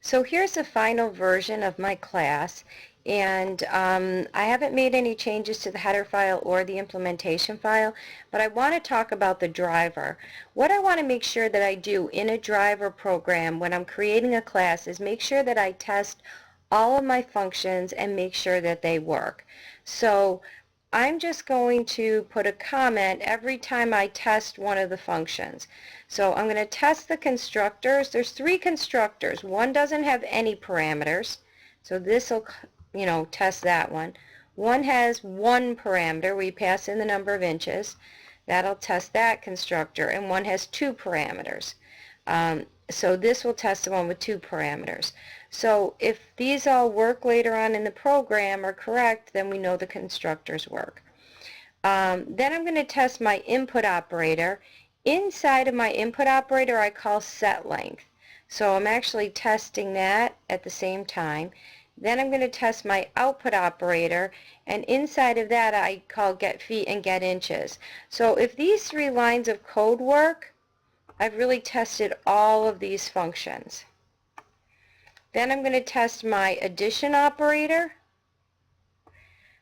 So here's the final version of my class, and I haven't made any changes to the header file or the implementation file, but I want to talk about the driver. What I want to make sure that I do in a driver program when I'm creating a class is make sure that I test all of my functions and make sure that they work. So I'm just going to put a comment every time I test one of the functions. So I'm going to test the constructors. There's three constructors. One doesn't have any parameters, so this will, test that one. One has one parameter. We pass in the number of inches. That'll test that constructor. And one has two parameters. So this will test the one with two parameters. So if these all work later on in the program are correct, then we know the constructors work. Then I'm going to test my input operator. Inside of my input operator I call setLength. So I'm actually testing that at the same time. Then I'm going to test my output operator, and inside of that I call getFeet and getInches. So if these three lines of code work, I've really tested all of these functions. Then I'm going to test my addition operator.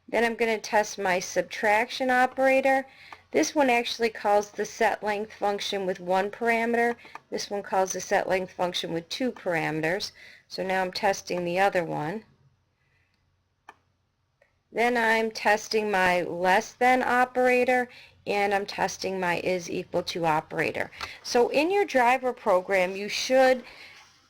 Then I'm going to test my subtraction operator. This one actually calls the setLength function with one parameter. This one calls the setLength function with two parameters. So now I'm testing the other one. Then I'm testing my less than operator, and I'm testing my is equal to operator. So in your driver program you should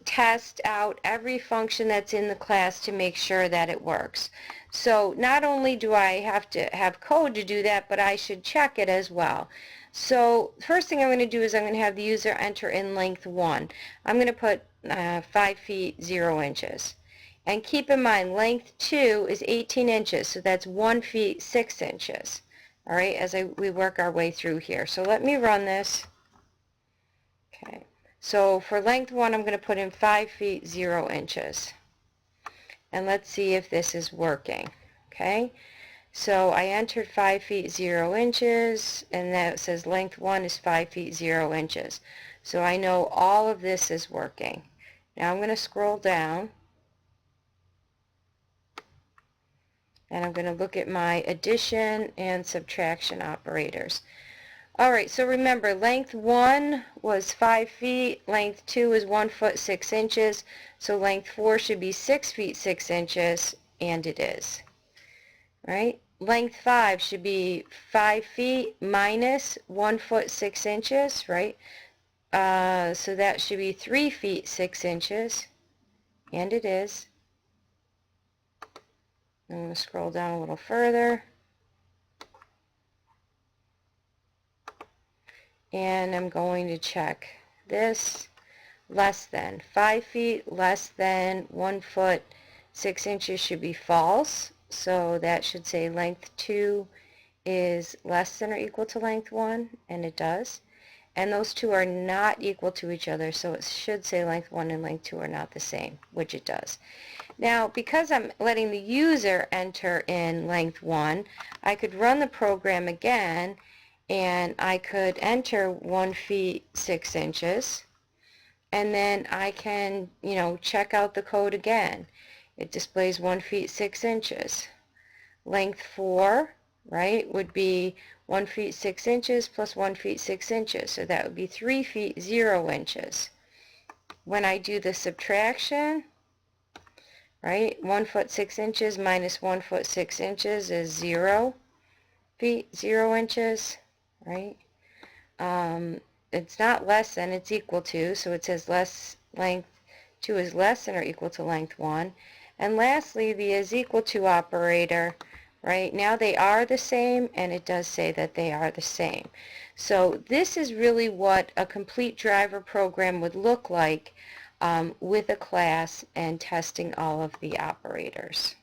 test out every function that's in the class to make sure that it works. So not only do I have to have code to do that, but I should check it as well. So first thing I'm going to do is I'm going to have the user enter in length 1. I'm going to put 5 feet 0 inches. And keep in mind length 2 is 18 inches, so that's 1 feet 6 inches. Alright, as we work our way through here. So let me run this. Okay. So for length 1 I'm going to put in 5 feet 0 inches. And let's see if this is working. Okay, so I entered 5 feet 0 inches, and that says length 1 is 5 feet 0 inches. So I know all of this is working. Now I'm going to scroll down, and I'm going to look at my addition and subtraction operators. Alright, so remember length 1 was 5 feet, length 2 is 1 foot 6 inches, so length 4 should be 6 feet 6 inches, and it is. Right? Length 5 should be 5 feet minus 1 foot 6 inches, right? So that should be 3 feet 6 inches, and it is. I'm going to scroll down a little further. And I'm going to check this. Less than 5 feet, less than 1 foot 6 inches should be false, so that should say length 2 is less than or equal to length 1, and it does. And those two are not equal to each other, so it should say length 1 and length 2 are not the same, which it does. Now because I'm letting the user enter in length 1, I could run the program again, and I could enter 1 feet 6 inches, and then I can, check out the code again. It displays 1 feet 6 inches. Length 4, right, would be 1 feet 6 inches plus 1 feet 6 inches, so that would be 3 feet 0 inches. When I do the subtraction, right, 1 foot 6 inches minus 1 foot 6 inches is 0 feet 0 inches. Right? It's not less than, it's equal to, so it says length 2 is less than or equal to length 1. And lastly, the is equal to operator, right? Now they are the same, and it does say that they are the same. So this is really what a complete driver program would look like with a class and testing all of the operators.